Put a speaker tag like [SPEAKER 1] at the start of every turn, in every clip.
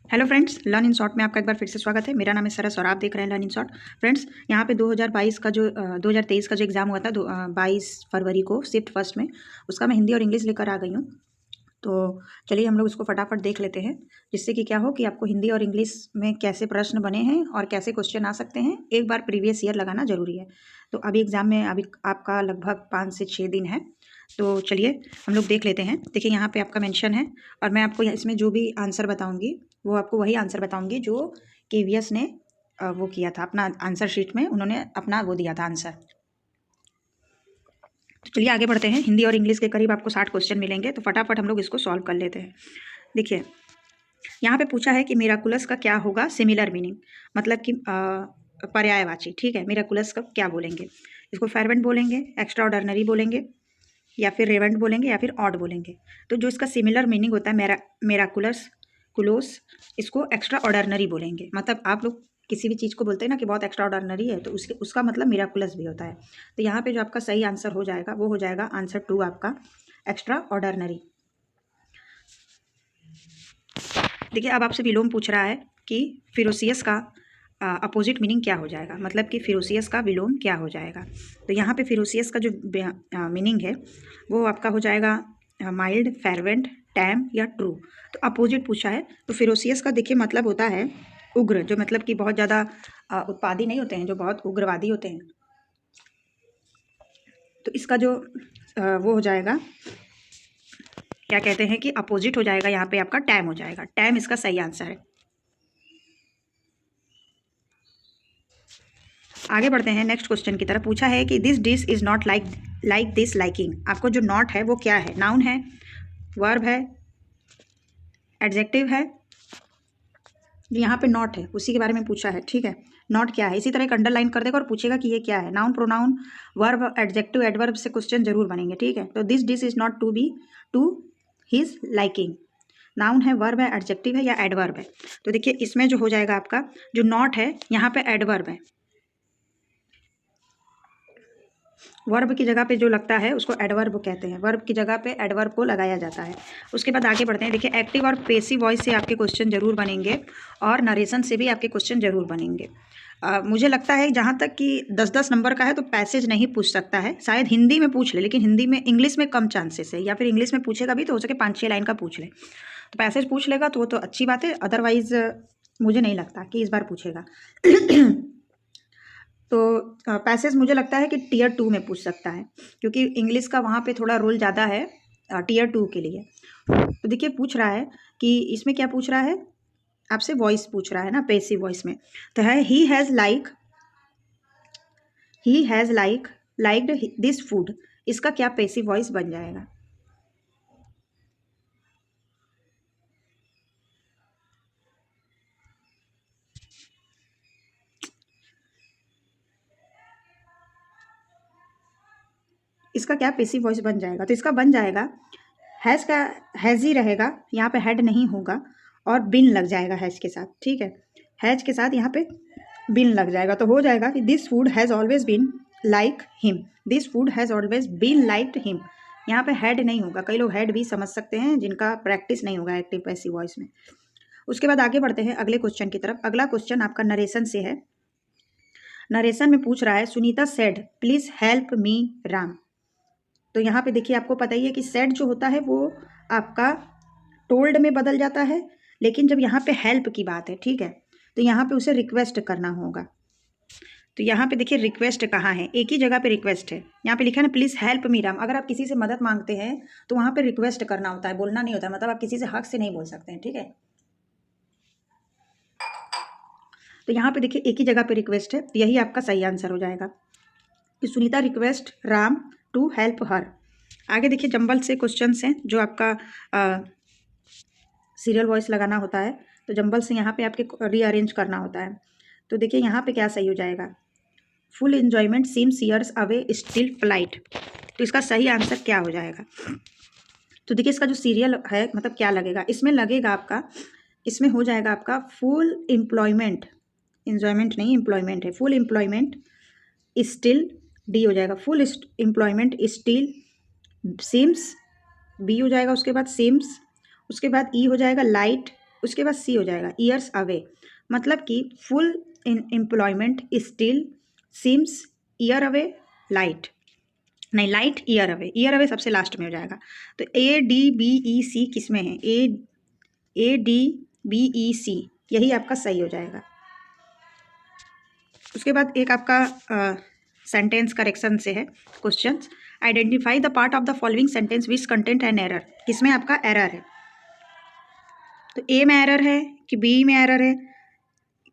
[SPEAKER 1] Hello friends, learn in short में आपका एक बार फिर से स्वागत है। मेरा नाम है सरस और आप देख रहे हैं लर्न इन शॉर्ट। फ्रेंड्स, यहाँ पे 2022 का जो 2023 का जो एग्ज़ाम हुआ था 22 फरवरी को शिफ्ट फर्स्ट में, उसका मैं हिंदी और इंग्लिश लेकर आ गई हूँ। तो चलिए हम लोग उसको फटाफट देख लेते हैं, जिससे कि क्या हो कि आपको हिंदी और इंग्लिश में कैसे प्रश्न बने हैं और कैसे क्वेश्चन आ सकते हैं, एक बार प्रीवियस ईयर लगाना ज़रूरी है। तो अभी एग्ज़ाम में अभी आपका लगभग 5 से 6 दिन है। तो चलिए हम लोग देख लेते हैं। देखिए यहाँ पे आपका मेंशन है और मैं आपको इसमें जो भी आंसर बताऊंगी वो आपको वही आंसर बताऊंगी जो केवीएस ने वो किया था अपना आंसर शीट में, उन्होंने अपना वो दिया था आंसर। तो चलिए आगे बढ़ते हैं। हिंदी और इंग्लिश के करीब आपको 60 क्वेश्चन मिलेंगे, तो फटाफट हम लोग इसको सॉल्व कर लेते हैं। देखिए यहाँ पे पूछा है कि मिराकुलस का क्या होगा सिमिलर मीनिंग, मतलब कि पर्यायवाची। ठीक है, मिराकुलस का क्या बोलेंगे? इसको फेरवेंट बोलेंगे, एक्स्ट्रा ऑर्डिनरी बोलेंगे, या फिर रेवेंट बोलेंगे, या फिर ऑड बोलेंगे। तो जो इसका सिमिलर मीनिंग होता है मेराकुलस कुलोस, इसको एक्स्ट्रा ऑर्डिनरी बोलेंगे। मतलब आप लोग किसी भी चीज़ को बोलते हैं ना कि बहुत एक्स्ट्रा ऑर्डिनरी है, तो उसका मतलब मिराकुलस भी होता है। तो यहाँ पे जो आपका सही आंसर हो जाएगा वो हो जाएगा आंसर 2 आपका, एक्स्ट्रा ऑर्डिनरी। देखिए अब आपसे विलोम पूछ रहा है कि फिरोसियस का अपोजिट मीनिंग क्या हो जाएगा, मतलब कि फिरोसियस का विलोम क्या हो जाएगा। तो यहाँ पे फिरोसियस का जो मीनिंग है वो आपका हो जाएगा माइल्ड, फेरवेंट, टैम या ट्रू। तो अपोजिट पूछा है, तो फिरोसियस का देखिए मतलब होता है उग्र, जो मतलब कि बहुत ज़्यादा उत्पादी नहीं होते हैं, जो बहुत उग्रवादी होते हैं। तो इसका जो वो हो जाएगा, क्या कहते हैं कि अपोजिट हो जाएगा, यहाँ पे आपका टैम हो जाएगा। टैम इसका सही आंसर है। आगे बढ़ते हैं नेक्स्ट क्वेश्चन की तरफ। पूछा है कि this dish is not like this liking. आपको जो नॉट है वो क्या है? नाउन है, वर्ब है, एडजेक्टिव है। यहाँ पे नॉट है, उसी के बारे में पूछा है। ठीक है, नॉट क्या है, इसी तरह एक अंडरलाइन कर देगा और पूछेगा कि ये क्या है। Noun, pronoun, verb, adjective, adverb से क्वेश्चन जरूर बनेंगे। ठीक है, तो this dish is not to be to his liking. Noun है, वर्ब है, एडजेक्टिव है या एडवर्ब है। तो देखिए इसमें जो हो जाएगा आपका जो नॉट है, यहाँ पे एडवर्ब है। वर्ब की जगह पे जो लगता है उसको एडवर्ब कहते हैं। वर्ब की जगह पे एडवर्ब को लगाया जाता है। उसके बाद आगे बढ़ते हैं। देखिए एक्टिव और पेसिव वॉइस से आपके क्वेश्चन जरूर बनेंगे और नरेशन से भी आपके क्वेश्चन जरूर बनेंगे। मुझे लगता है जहाँ तक कि 10-10 नंबर का है तो पैसेज नहीं पूछ सकता है, शायद हिंदी में पूछ ले, लेकिन हिंदी में इंग्लिश में कम चांसेस है, या फिर इंग्लिश में पूछेगा भी तो हो सके 5-6 लाइन का पूछ ले। तो पैसेज पूछ लेगा तो वो तो अच्छी बात है, अदरवाइज मुझे नहीं लगता कि इस बार पूछेगा। तो पैसेज मुझे लगता है कि टीयर 2 में पूछ सकता है, क्योंकि इंग्लिश का वहाँ पे थोड़ा रोल ज़्यादा है टीयर 2 के लिए। तो देखिए पूछ रहा है कि इसमें क्या पूछ रहा है, आपसे वॉइस पूछ रहा है ना, पेसिव वॉइस में। तो है he has liked this food. इसका क्या पेसिव वॉइस बन जाएगा? इसका क्या पेसिव वॉइस बन जाएगा? तो इसका बन जाएगा हैज़ का, हैज़ ही रहेगा, यहाँ पे हेड नहीं होगा और बिन लग जाएगा हैज़ के साथ। ठीक है, हैज़ के साथ यहाँ पे बिन लग जाएगा, तो हो जाएगा कि this food has always been like him. This food has always been liked him. यहाँ पे हेड नहीं होगा, कई लोग हेड भी समझ सकते हैं जिनका प्रैक्टिस नहीं होगा एक्टिव पैसिव वॉइस में। उसके बाद आगे बढ़ते हैं अगले क्वेश्चन की तरफ। अगला क्वेश्चन आपका नरेशन से है। नरेशन में पूछ रहा है Sunita said please help me Ram. तो यहाँ पे देखिए आपको पता ही है कि सेड जो होता है वो आपका टोल्ड में बदल जाता है, लेकिन जब यहाँ पे हेल्प की बात है, ठीक है, तो यहाँ पे उसे रिक्वेस्ट करना होगा। तो यहाँ पे देखिए रिक्वेस्ट कहाँ है, एक ही जगह पे रिक्वेस्ट है। यहाँ पे लिखा है ना प्लीज हेल्प मी राम। अगर आप किसी से मदद मांगते हैं तो वहाँ पे रिक्वेस्ट करना होता है, बोलना नहीं होता है। मतलब आप किसी से हक से नहीं बोल सकते हैं। ठीक है, तो यहाँ पे देखिए एक ही जगह पे रिक्वेस्ट है, तो यही आपका सही आंसर हो जाएगा कि Sunita request Ram to help her. आगे देखिए जंबल से क्वेश्चन हैं जो आपका सीरियल वॉइस लगाना होता है, तो जंबल से यहाँ पे आपके रीअरेंज करना होता है। तो देखिए यहाँ पे क्या सही हो जाएगा, full enjoyment seems years away still flight. तो इसका सही आंसर क्या हो जाएगा? तो देखिए इसका जो सीरियल है मतलब क्या लगेगा, इसमें लगेगा आपका, इसमें हो जाएगा आपका फुल एम्प्लॉयमेंट, एन्जॉयमेंट नहीं एम्प्लॉयमेंट है, फुल एम्प्लॉयमेंट स्टिल, डी हो जाएगा, full employment still seems, B हो जाएगा, उसके बाद सीम्स, उसके बाद ई हो जाएगा लाइट, उसके बाद सी हो जाएगा ईयर्स अवे, मतलब कि full in employment still seems year away light, नहीं लाइट ईयर अवे सबसे लास्ट में हो जाएगा। तो ADBEC किस में है? ADBEC यही आपका सही हो जाएगा। उसके बाद एक आपका सेंटेंस करेक्शन से है question, identify the part of the following sentence which content an error, किसमें आपका एरर है? तो ए में एरर है कि बी में एरर है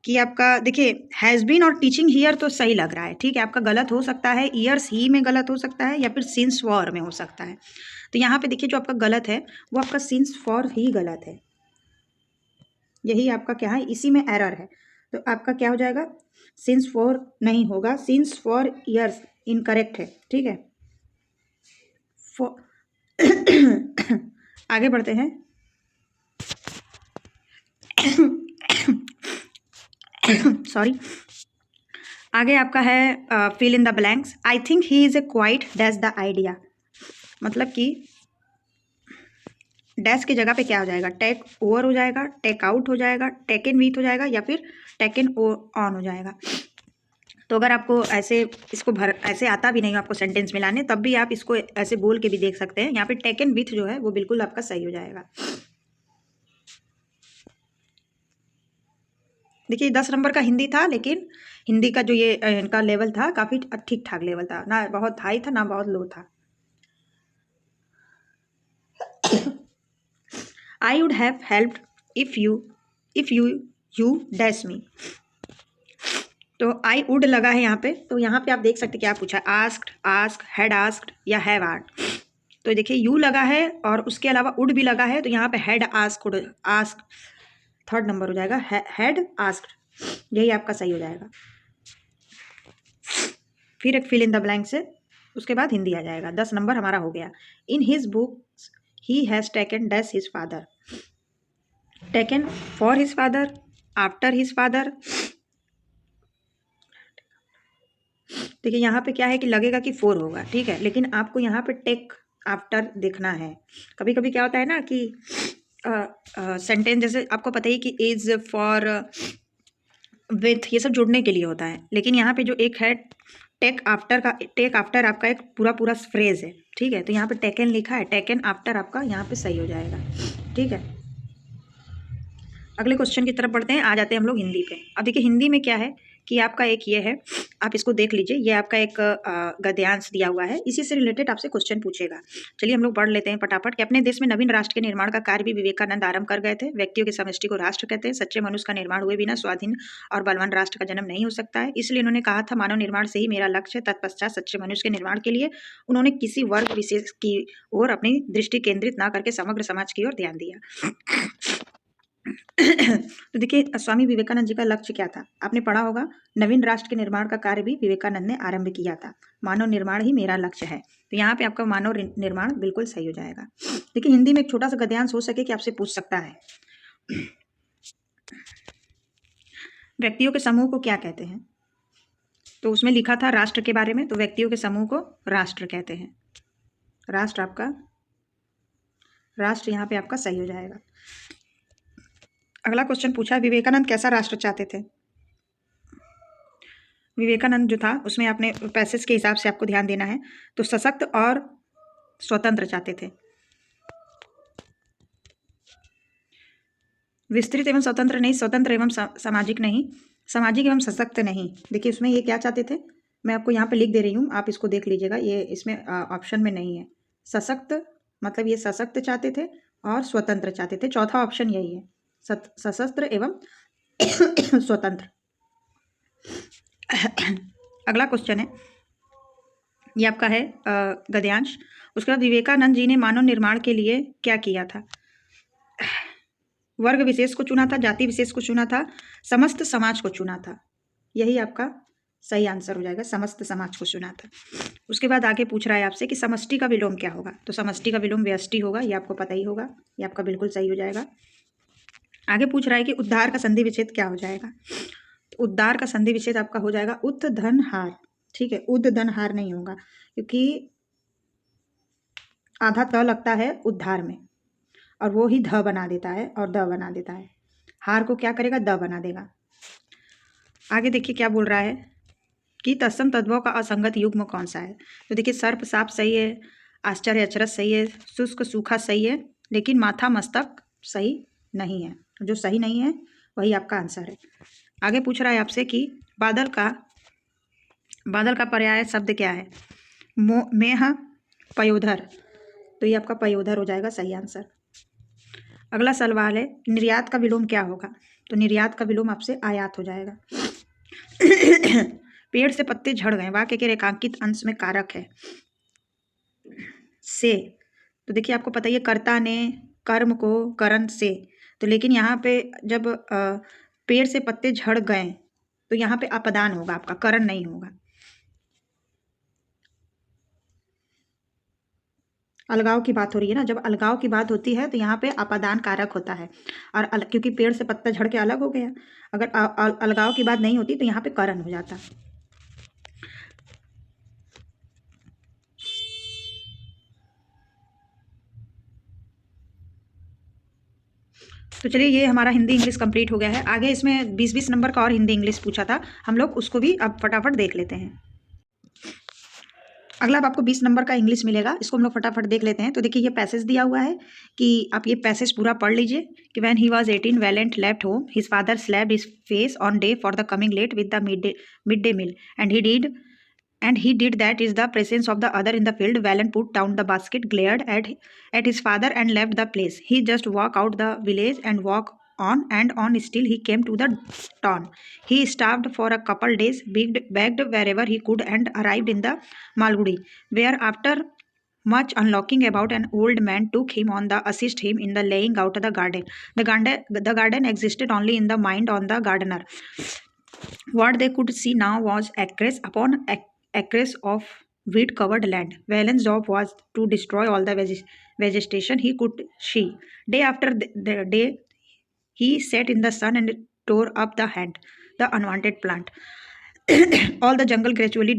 [SPEAKER 1] कि आपका देखिए हैज़ बीन और टीचिंग हियर तो सही लग रहा है, ठीक है, आपका गलत हो सकता है, ईयर्स ही में गलत हो सकता है या फिर सिंस फॉर में हो सकता है। तो यहाँ पे देखिए जो आपका गलत है वो आपका सिंस फॉर ही गलत है, यही आपका क्या है, इसी में एरर है। तो आपका क्या हो जाएगा? सिंस फॉर नहीं होगा, सिंस फॉर ईयर्स इनकरेक्ट है, ठीक है। आगे बढ़ते हैं। सॉरी, आगे आपका है fill in the blanks. I think he is a quite dash the idea, मतलब कि डैश की जगह पे क्या हो जाएगा? टेक ओवर हो जाएगा, टेक आउट हो जाएगा, टेक इन विथ हो जाएगा या फिर टेक इन ऑन हो जाएगा। तो अगर आपको ऐसे इसको ऐसे आता भी नहीं आपको सेंटेंस मिलाने, तब भी आप इसको ऐसे बोल के भी देख सकते हैं। यहाँ पे टेक इन विथ जो है वो बिल्कुल आपका सही हो जाएगा। देखिए 10 नंबर का हिंदी था, लेकिन हिंदी का जो ये इनका लेवल था काफ़ी ठीक ठाक लेवल था, ना बहुत हाई था ना बहुत लो था। I would have helped if you dash मी। तो आई वुड लगा है यहाँ पे, तो यहाँ पे आप देख सकते क्या पूछा, आस्क्ड, आस्क, हैड आस्क्ड या हैव आस्क्ड। तो देखिए यू लगा है और उसके अलावा वुड भी लगा है, तो यहाँ पे had asked, ask third number हो जाएगा, हैड आस्क्ड, यही आपका सही हो जाएगा। फिर एक फिल इन द ब्लैंक से उसके बाद हिंदी आ जाएगा। 10 नंबर हमारा हो गया। In his book he has taken dash his father, taken for his father, after his father. देखिए यहाँ पे क्या है कि लगेगा कि फोर होगा, ठीक है, लेकिन आपको यहाँ पे टेक आफ्टर देखना है। कभी कभी क्या होता है ना कि सेंटेंस जैसे आपको पता ही कि इज फॉर विथ ये सब जुड़ने के लिए होता है, लेकिन यहाँ पे जो एक है टेक आफ्टर का, टेक आफ्टर आपका एक पूरा पूरा फ्रेज है, ठीक है। तो यहाँ पे टेकन लिखा है, टेकन आफ्टर आपका यहाँ पे सही हो जाएगा, ठीक है। अगले क्वेश्चन की तरफ बढ़ते हैं, आ जाते हैं हम लोग हिंदी पे। अब देखिए हिंदी में क्या है कि आपका एक ये है, आप इसको देख लीजिए, ये आपका एक गद्यांश दिया हुआ है, इसी से रिलेटेड आपसे क्वेश्चन पूछेगा। चलिए हम लोग पढ़ लेते हैं फटाफट कि अपने देश में नवीन राष्ट्र के निर्माण का कार्य भी विवेकानंद आरंभ कर गए थे। व्यक्तियों के समष्टि को राष्ट्र कहते हैं। सच्चे मनुष्य का निर्माण हुए बिना स्वाधीन और बलवान राष्ट्र का जन्म नहीं हो सकता है, इसलिए उन्होंने कहा था मानव निर्माण से ही मेरा लक्ष्य है। तत्पश्चात सच्चे मनुष्य के निर्माण के लिए उन्होंने किसी वर्ग विशेष की ओर अपनी दृष्टि केंद्रित न करके समग्र समाज की ओर ध्यान दिया। तो देखिए स्वामी विवेकानंद जी का लक्ष्य क्या था, आपने पढ़ा होगा, नवीन राष्ट्र के निर्माण का कार्य भी विवेकानंद ने आरंभ किया था। मानव निर्माण ही मेरा लक्ष्य है, तो यहाँ पे आपका मानव निर्माण बिल्कुल सही हो जाएगा। देखिए हिंदी में एक छोटा सा गद्यांश हो सके कि आपसे पूछ सकता है, व्यक्तियों के समूह को क्या कहते हैं? तो उसमें लिखा था राष्ट्र के बारे में, तो व्यक्तियों के समूह को राष्ट्र कहते हैं। राष्ट्र आपका, राष्ट्र यहाँ पे आपका सही हो जाएगा। अगला क्वेश्चन पूछा विवेकानंद कैसा राष्ट्र चाहते थे? विवेकानंद जो था उसमें आपने पैसेज के हिसाब से आपको ध्यान देना है, तो सशक्त और स्वतंत्र चाहते थे, विस्तृत एवं स्वतंत्र नहीं, स्वतंत्र एवं सामाजिक नहीं, सामाजिक एवं सशक्त नहीं। देखिए उसमें ये क्या चाहते थे, मैं आपको यहाँ पे लिख दे रही हूँ, आप इसको देख लीजिएगा, ये इसमें ऑप्शन में नहीं है। सशक्त मतलब ये सशक्त चाहते थे और स्वतंत्र चाहते थे, चौथा ऑप्शन यही है, सशस्त्र एवं स्वतंत्र। अगला क्वेश्चन है, ये आपका है गद्यांश। उसके बाद विवेकानंद जी ने मानव निर्माण के लिए क्या किया था? वर्ग विशेष को चुना था, जाति विशेष को चुना था, समस्त समाज को चुना था, यही आपका सही आंसर हो जाएगा, समस्त समाज को चुना था। उसके बाद आगे पूछ रहा है आपसे कि समष्टि का विलोम क्या होगा? तो समष्टि का विलोम व्यष्टि होगा, ये आपको पता ही होगा, ये आपका बिल्कुल सही हो जाएगा। आगे पूछ रहा है कि उद्धार का संधि विच्छेद क्या हो जाएगा? तो उद्धार का संधि विच्छेद आपका हो जाएगा उत धन हार, ठीक है, उद धन हार नहीं होगा, क्योंकि आधा त लगता है उद्धार में और वो ही ध बना देता है और द बना देता है, हार को क्या करेगा, द बना देगा। आगे देखिए क्या बोल रहा है कि तत्सम तद्भव का असंगत युग्म कौन सा है। तो देखिए सर्प साप सही है, आश्चर्य अचरज सही है, शुष्क सूखा सही है, लेकिन माथा मस्तक सही नहीं है। जो सही नहीं है वही आपका आंसर है। आगे पूछ रहा है आपसे कि बादल का पर्याय शब्द क्या है। मेह, पयोधर, तो ये आपका पयोधर हो जाएगा सही आंसर। अगला सवाल है निर्यात का विलोम क्या होगा। तो निर्यात का विलोम आपसे आयात हो जाएगा। पेड़ से पत्ते झड़ गए, वाक्य के रेखांकित अंश में कारक है से। तो देखिए आपको पता ही है कर्ता ने कर्म को करण से, तो लेकिन यहाँ पे जब पेड़ से पत्ते झड़ गए तो यहाँ पे अपदान होगा आपका, करण नहीं होगा। अलगाव की बात हो रही है ना, जब अलगाव की बात होती है तो यहाँ पे अपदान कारक होता है। और क्योंकि पेड़ से पत्ता झड़ के अलग हो गया, अगर अलगाव की बात नहीं होती तो यहाँ पे करण हो जाता। तो चलिए ये हमारा हिंदी इंग्लिश कंप्लीट हो गया है। आगे इसमें 20-20 नंबर का और हिंदी इंग्लिश पूछा था, हम लोग उसको भी अब फटाफट देख लेते हैं। अगला अब आपको 20 नंबर का इंग्लिश मिलेगा, इसको हम लोग फटाफट देख लेते हैं। तो देखिए ये पैसेज दिया हुआ है कि आप ये पैसेज पूरा पढ़ लीजिए कि when he was 18 valiant left home his father slapped his face on day for the coming late with the mid day meal and he did that is the presence of the other in the field. Valen put down the basket, glared at his father and left the place. He just walked out the village and walked on and on still he came to the town. He starved for a couple days, begged wherever he could and arrived in the Malgudi, where after much unlocking about, an old man took him on the assist him in the laying out the garden. The garden existed only in the mind on the gardener. What they could see now was acres upon acres of wheat covered land. Valen's job was to destroy all the vegetation he could see. Day after the day, he sat in the sun and tore up the unwanted plant. All the jungle gradually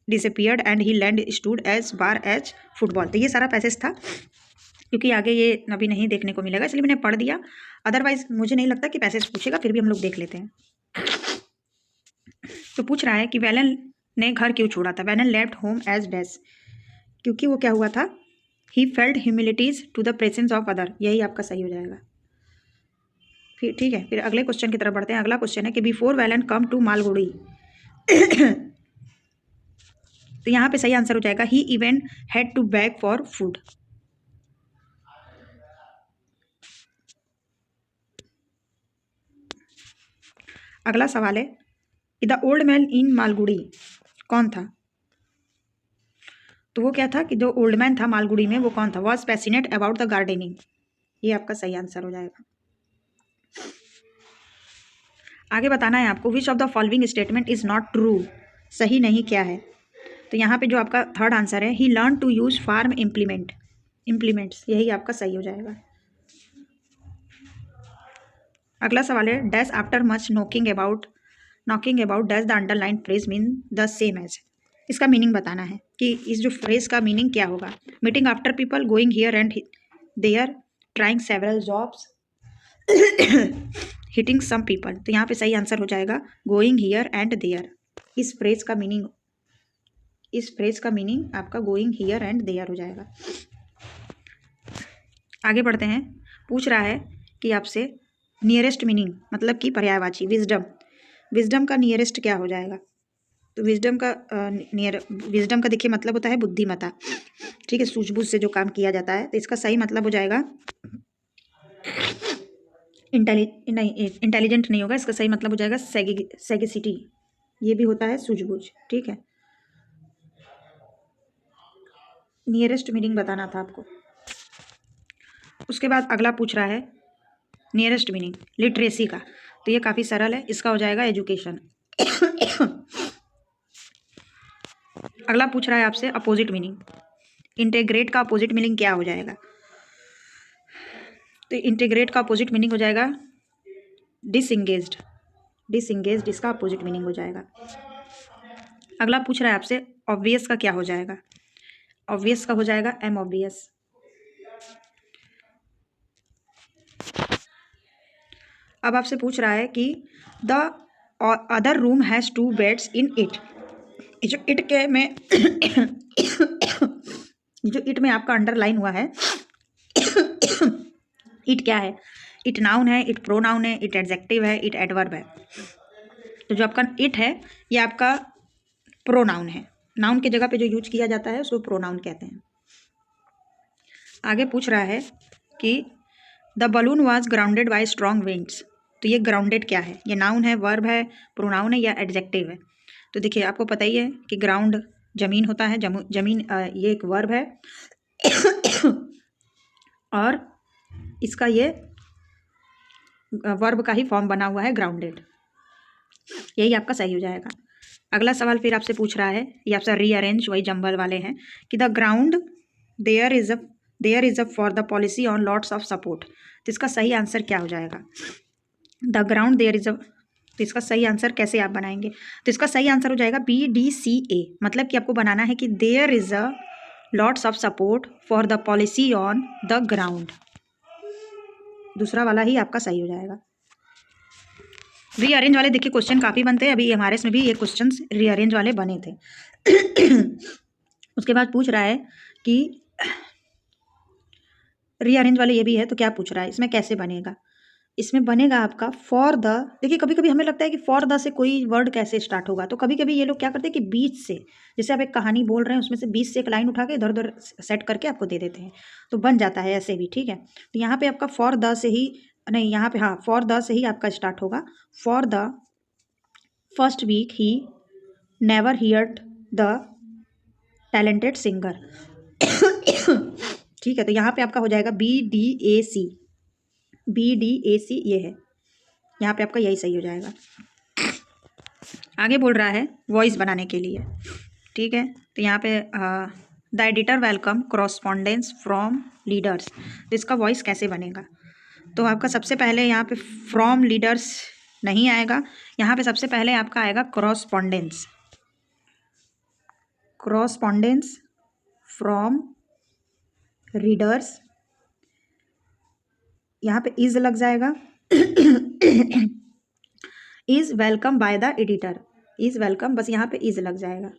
[SPEAKER 1] disappeared and he land stood as far as football. तो ये सारा passage था, क्योंकि आगे ये अभी नहीं देखने को मिलेगा इसलिए मैंने पढ़ दिया। अदरवाइज मुझे नहीं लगता कि पैसेज पूछेगा, फिर भी हम लोग देख लेते हैं। तो पूछ रहा है कि वैलन ने घर क्यों छोड़ा था। Valan left home as dash, क्योंकि वो क्या हुआ था, he felt humiliated to the presence of other, यही आपका सही हो जाएगा। फिर ठीक है, फिर अगले क्वेश्चन की तरफ बढ़ते हैं। अगला क्वेश्चन है कि before Valan come to Malgudi तो यहाँ पे सही आंसर हो जाएगा he even had to beg for food. अगला सवाल है the old man in Malgudi कौन था। तो वो क्या था कि जो ओल्ड मैन था मालगुड़ी में वो कौन था, was passionate about the gardening, ये आपका सही आंसर हो जाएगा। आगे बताना है आपको which of the following statement is not true, सही नहीं क्या है। तो यहाँ पे जो आपका थर्ड आंसर है he learn to use farm implements, यही आपका सही हो जाएगा। अगला सवाल है dash after much knocking about dash the underline phrase mean the same as, इसका मीनिंग बताना है कि इस जो फ्रेज का मीनिंग क्या होगा। Meeting after people, going here and there, trying several jobs, hitting some people. तो यहाँ पे सही आंसर हो जाएगा गोइंग हियर एंड देयर। इस फ्रेज का मीनिंग आपका गोइंग हियर एंड देयर हो जाएगा। आगे बढ़ते हैं। पूछ रहा है कि आपसे नियरेस्ट मीनिंग मतलब कि पर्यायवाची विजडम का नियरेस्ट क्या हो जाएगा। तो विजडम का देखिए मतलब होता है बुद्धिमता, ठीक है, सूझबूझ से जो काम किया जाता है। तो इसका सही मतलब हो जाएगा इंटेलिजेंट नहीं होगा, इसका सही मतलब हो जाएगा सैगेसिटी, ये भी होता है सूझबूझ, ठीक है। नियरेस्ट मीनिंग बताना था आपको। उसके बाद अगला पूछ रहा है नियरेस्ट मीनिंग लिटरेसी का, तो ये काफ़ी सरल है, इसका हो जाएगा एजुकेशन। अगला पूछ रहा है आपसे अपोजिट मीनिंग, इंटीग्रेट का अपोजिट मीनिंग क्या हो जाएगा। तो इंटीग्रेट का अपोजिट मीनिंग हो जाएगा डिसंगेज्ड, इसका अपोजिट मीनिंग हो जाएगा। अगला पूछ रहा है आपसे ऑब्वियस का क्या हो जाएगा। ऑब्वियस का हो जाएगा एम ऑब्वियस। अब आपसे पूछ रहा है कि the other room has 2 beds in it. जो इट के में जो इट में आपका अंडरलाइन हुआ है इट क्या है? इट नाउन है, इट प्रोनाउन है, इट एडजेक्टिव है, इट एडवर्ब है। तो जो आपका इट है ये आपका प्रोनाउन है। नाउन की जगह पे जो यूज किया जाता है उसको प्रोनाउन कहते हैं। आगे पूछ रहा है कि the balloon was grounded bye strong winds. तो ये ग्राउंडेड क्या है? ये नाउन है, वर्ब है, प्रोनाउन है या एडजेक्टिव है? तो देखिए आपको पता ही है कि ग्राउंड जमीन होता है, जमीन ये एक वर्ब है और इसका ये वर्ब का ही फॉर्म बना हुआ है ग्राउंडेड। यही आपका सही हो जाएगा। अगला सवाल फिर आपसे पूछ रहा है, ये आपसे रीअरेंज वही जंबल वाले हैं कि the ground there is a for the policy on lots of support. तो इसका सही आंसर क्या हो जाएगा? The ground there is a, तो इसका सही आंसर कैसे आप बनाएंगे? तो इसका सही आंसर हो जाएगा BDCA। मतलब कि आपको बनाना है कि there is a lots of support for the policy on the ground. दूसरा वाला ही आपका सही हो जाएगा। रीअरेंज वाले देखिए क्वेश्चन काफ़ी बनते हैं, अभी हमारे इसमें भी ये क्वेश्चन रीअरेंज वाले बने थे। उसके बाद पूछ रहा है कि रीअरेंज वाले ये भी है, तो क्या पूछ रहा है इसमें कैसे बनेगा? इसमें बनेगा आपका फॉर द। देखिए कभी कभी हमें लगता है कि फॉर द से कोई वर्ड कैसे स्टार्ट होगा, तो कभी कभी ये लोग क्या करते हैं कि बीच से, जैसे आप एक कहानी बोल रहे हैं उसमें से बीच से एक लाइन उठा के इधर उधर सेट करके आपको दे देते हैं, तो बन जाता है ऐसे भी। ठीक है, तो यहाँ पे आपका फॉर द से ही नहीं, यहाँ पे हाँ फॉर द से ही आपका स्टार्ट होगा। For the first week he never heard the talented singer. ठीक है, तो यहाँ पे आपका हो जाएगा BDAC। BDAC ये है, यहाँ पे आपका यही सही हो जाएगा। आगे बोल रहा है वॉइस बनाने के लिए। ठीक है, तो यहाँ पे the editor welcome correspondence from leaders. तो इसका वॉइस कैसे बनेगा? तो आपका सबसे पहले यहाँ पे फ्रॉम लीडर्स नहीं आएगा, यहाँ पे सबसे पहले आपका आएगा करॉस्पॉन्डेंस। करॉस्पॉन्डेंस फ्रॉम रीडर्स, यहाँ पे इज लग जाएगा। Is welcome by the editor, is welcome, बस यहाँ पे इज लग जाएगा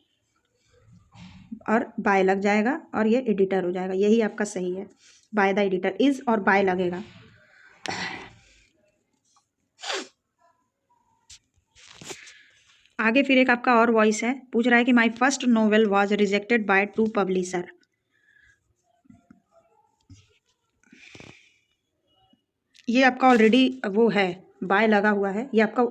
[SPEAKER 1] और बाय लग जाएगा और ये एडिटर हो जाएगा। यही आपका सही है, बाय द एडिटर, इज और बाय लगेगा। आगे फिर एक आपका और वॉइस है, पूछ रहा है कि my first novel was rejected by 2 publisher. ये आपका ऑलरेडी वो है, बाय लगा हुआ है, ये आपका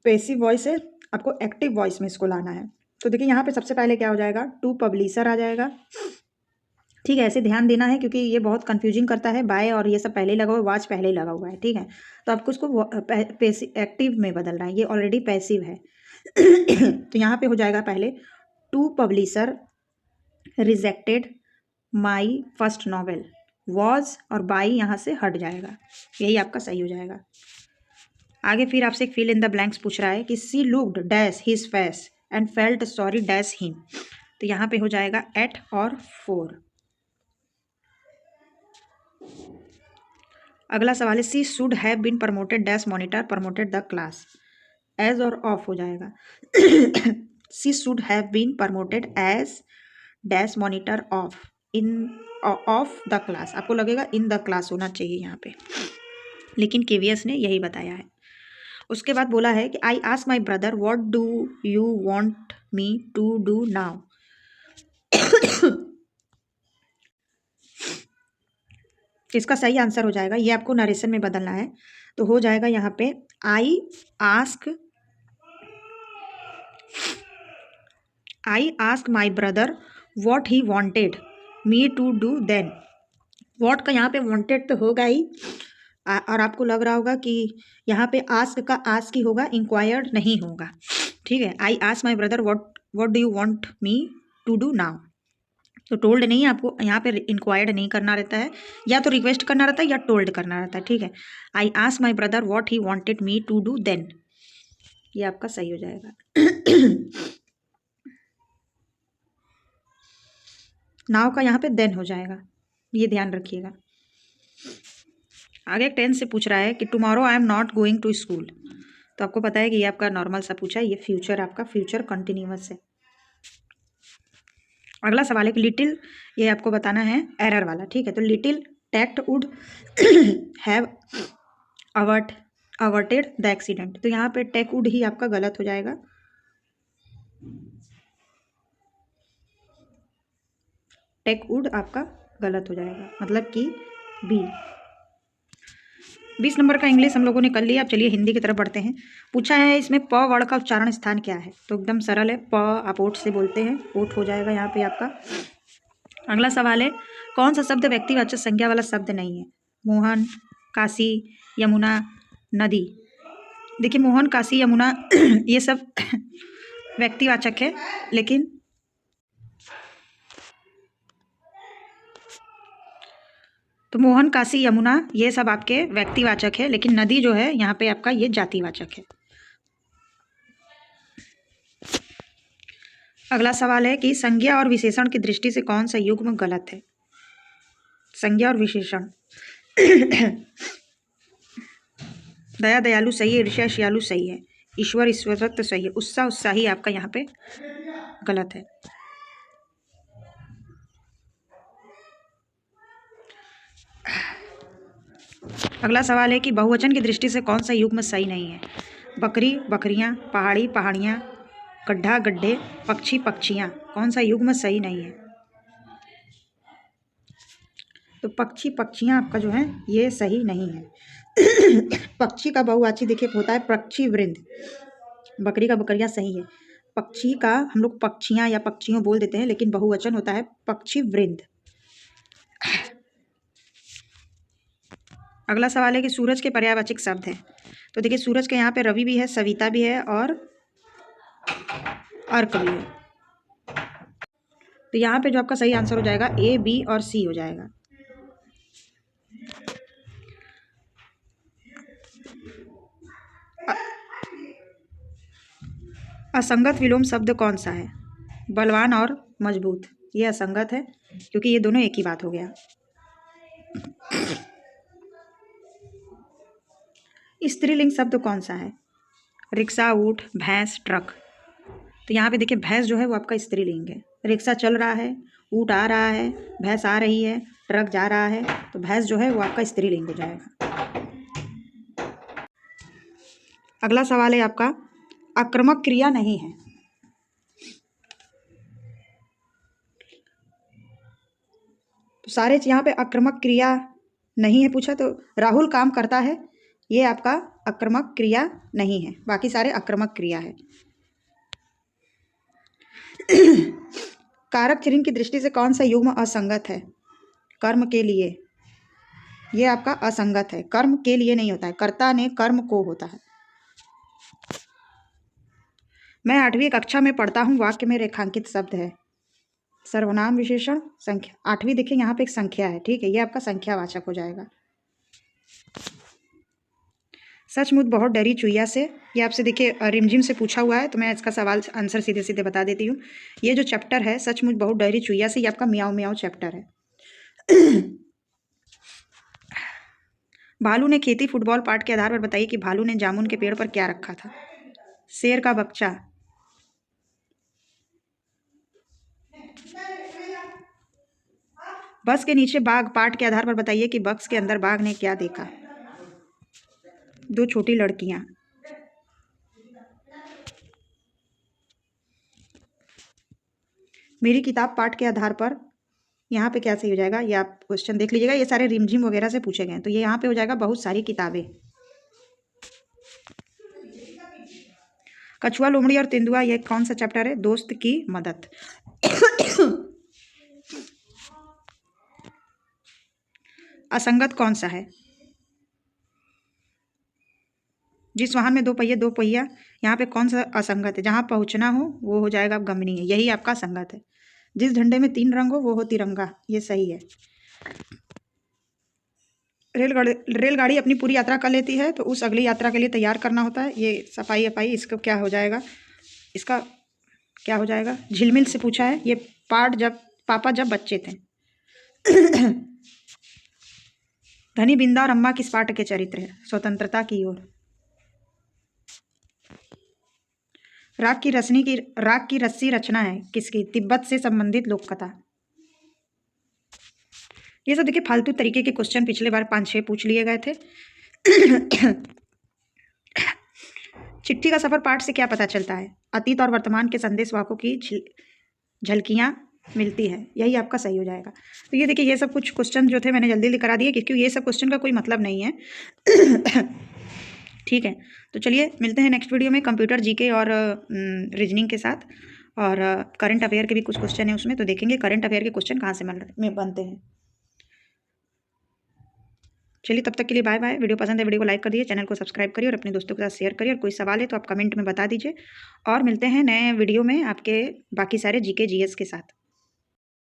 [SPEAKER 1] पैसिव वॉइस है, आपको एक्टिव वॉइस में इसको लाना है। तो देखिए यहाँ पे सबसे पहले क्या हो जाएगा, 2 पब्लिशर आ जाएगा। ठीक है, ऐसे ध्यान देना है क्योंकि ये बहुत कंफ्यूजिंग करता है, बाय और ये सब पहले लगा हुआ है, वॉच पहले लगा हुआ है। ठीक है, तो आपको इसको एक्टिव में बदलना है, ये ऑलरेडी पैसिव है। तो यहाँ पे हो जाएगा पहले 2 publisher rejected my first novel, was और बाई यहाँ से हट जाएगा, यही आपका सही हो जाएगा। आगे फिर आपसे एक फिल इन द ब्लैंक्स पूछ रहा है कि she looked dash his face and felt sorry dash him. तो यहाँ पे हो जाएगा एट और 4। अगला सवाल है she should have been promoted dash monitor promoted the class, as और ऑफ हो जाएगा। She should have been promoted as dash monitor of in of the class, आपको लगेगा इन द क्लास होना चाहिए यहाँ पे, लेकिन केवीएस ने यही बताया है। उसके बाद बोला है कि I ask my brother what do you want me to do now. इसका सही आंसर हो जाएगा, ये आपको नरेशन में बदलना है, तो हो जाएगा यहाँ पे I ask my brother what he wanted me to do then. What का यहाँ पे वांटेड तो होगा ही, और आपको लग रहा होगा कि यहाँ पे आस्क का आस्क ही होगा, इंक्वायर्ड नहीं होगा। ठीक है, I ask my brother what do you want me to do now. तो टोल्ड नहीं, आपको यहाँ पे इंक्वायर्ड नहीं करना रहता है, या तो रिक्वेस्ट करना रहता है या टोल्ड करना रहता है। ठीक है, I ask my brother what he wanted me to do then, ये आपका सही हो जाएगा। नाउ का यहाँ पे देन हो जाएगा, ये ध्यान रखिएगा। आगे टेंस से पूछ रहा है कि tomorrow I am not going to school, तो आपको पता है कि ये आपका नॉर्मल सा पूछा है, ये फ्यूचर आपका फ्यूचर कंटिन्यूअस है। अगला सवाल है कि लिटिल, ये आपको बताना है एरर वाला, ठीक है। तो little tact would have averted the accident, तो यहाँ पे टेक वुड ही आपका गलत हो जाएगा। टेक वुड आपका गलत हो जाएगा, मतलब कि बी। 20 नंबर का इंग्लिश हम लोगों ने कर लिया। अब चलिए हिंदी की तरफ बढ़ते हैं। पूछा है इसमें प वर्ड का उच्चारण स्थान क्या है, तो एकदम सरल है, प आप ओट से बोलते हैं, ओट हो जाएगा यहाँ पे आपका। अगला सवाल है कौन सा शब्द व्यक्तिवाचक संज्ञा वाला शब्द नहीं है। मोहन, काशी, यमुना, नदी। देखिए मोहन, काशी, यमुना ये सब व्यक्तिवाचक है, लेकिन तो मोहन, काशी, यमुना ये सब आपके व्यक्तिवाचक है, लेकिन नदी जो है यहाँ पे आपका ये जातिवाचक है। अगला सवाल है कि संज्ञा और विशेषण की दृष्टि से कौन सा युग्म गलत है। संज्ञा और विशेषण दया दयालु सही है, ईर्ष्या ईर्ष्यालु सही है, ईश्वर ईश्वरत्व सही है, उत्साह उत्साही आपका यहाँ पे गलत है। अगला सवाल है कि बहुवचन की दृष्टि से कौन सा युग्म सही नहीं है। बकरी बकरियां, पहाड़ी पहाड़ियां, गड्ढा गड्ढे, पक्षी पक्षियां, कौन सा युग्म सही नहीं है। तो पक्षी पक्षियां आपका जो है ये सही नहीं है। पक्षी का बहुवाची देखिए होता है पक्षी वृंद, बकरी का बकरियां सही है। पक्षी का हम लोग पक्षियां या पक्षियों बोल देते हैं, लेकिन बहुवचन होता है पक्षी वृंद। अगला सवाल है कि सूरज के पर्यायवाचक शब्द हैं, तो देखिए सूरज के यहाँ पे रवि भी है, सविता भी है और अर्क भी है। तो यहाँ पे जो आपका सही आंसर हो जाएगा ए, बी और सी हो जाएगा। असंगत विलोम शब्द कौन सा है। बलवान और मजबूत, ये असंगत है क्योंकि ये दोनों एक ही बात हो गया। स्त्रीलिंग शब्द कौन सा है। रिक्शा, ऊँट, भैंस, ट्रक। तो यहाँ पे देखिए भैंस जो है वो आपका स्त्रीलिंग है। रिक्शा चल रहा है, ऊँट आ रहा है, भैंस आ रही है, ट्रक जा रहा है, तो भैंस जो है वो आपका स्त्रीलिंग हो जाएगा। अगला सवाल है आपका आक्रामक क्रिया नहीं है। तो सारे यहाँ पे आक्रामक क्रिया नहीं है पूछा, तो राहुल काम करता है, ये आपका आक्रामक क्रिया नहीं है, बाकी सारे आक्रामक क्रिया है। कारक चिन्ह की दृष्टि से कौन सा युग्म असंगत है। कर्म के लिए, ये आपका असंगत है, कर्म के लिए नहीं होता है, कर्ता ने कर्म को होता है। मैं 8वीं कक्षा में पढ़ता हूँ वाक्य में रेखांकित शब्द है। सर्वनाम, विशेषण, संख्या। 8वीं देखिए यहाँ पे एक संख्या है, ठीक है, ये आपका संख्यावाचक हो जाएगा। सचमुच बहुत डरी चुईया से, ये आपसे देखिए रिमझिम से पूछा हुआ है, तो मैं इसका सवाल आंसर सीधे सीधे बता देती हूँ। ये जो चैप्टर है सचमुच बहुत डरी चुईया से, ये आपका म्याऊं म्याऊं चैप्टर है। भालू ने खेती फुटबॉल पाठ के आधार पर बताइए कि भालू ने जामुन के पेड़ पर क्या रखा था। शेर का बच्चा। बस के नीचे बाघ पाठ के आधार पर बताइए कि बक्स के अंदर बाघ ने क्या देखा। 2 छोटी लड़कियां। मेरी किताब पाठ के आधार पर, यहाँ पे क्या सही हो जाएगा, ये आप क्वेश्चन देख लीजिएगा, ये सारे रिमझिम वगैरह से पूछे गए, तो ये यहाँ पे हो जाएगा बहुत सारी किताबें। कछुआ, लोमड़ी और तेंदुआ, ये कौन सा चैप्टर है। दोस्त की मदद। असंगत कौन सा है। जिस वाहन में 2 पहिए 2 पहिया, यहाँ पे कौन सा असंगत है। जहाँ पहुँचना हो वो हो जाएगा गमनीय, यही आपका असंगत है। जिस झंडे में 3 रंग हो वो हो तिरंगा, ये सही है। रेलगाड़ी अपनी पूरी यात्रा कर लेती है, तो उस अगली यात्रा के लिए तैयार करना होता है, ये सफाई अफाई, इसका क्या हो जाएगा, इसका क्या हो जाएगा। झिलमिल से पूछा है, ये पाठ जब पापा जब बच्चे थे। धनी बिंदा और अम्मा किस पाठ के चरित्र है? स्वतंत्रता की ओर। राग की रस्सी रचना है किसकी? तिब्बत से संबंधित लोक कथा। ये सब देखिए फालतू तरीके के क्वेश्चन पिछले बार 5-6 पूछ लिए गए थे। चिट्ठी का सफर पाठ से क्या पता चलता है? अतीत और वर्तमान के संदेश वाकों की झलकियां मिलती है। यही आपका सही हो जाएगा। तो ये देखिए ये सब कुछ क्वेश्चन जो थे मैंने जल्दी जल्दी करा दिए क्योंकि ये सब क्वेश्चन का कोई मतलब नहीं है। ठीक है, तो चलिए मिलते हैं नेक्स्ट वीडियो में कंप्यूटर जीके और रीजनिंग के साथ, और करंट अफेयर के भी कुछ क्वेश्चन है उसमें, तो देखेंगे करंट अफेयर के क्वेश्चन कहाँ से बनते हैं। चलिए तब तक के लिए बाय बाय। वीडियो पसंद है वीडियो को लाइक कर दिए, चैनल को सब्सक्राइब करिए और अपने दोस्तों के साथ शेयर करिए, और कोई सवाल है तो आप कमेंट में बता दीजिए। और मिलते हैं नए वीडियो में आपके बाकी सारे जीके जीएस के साथ।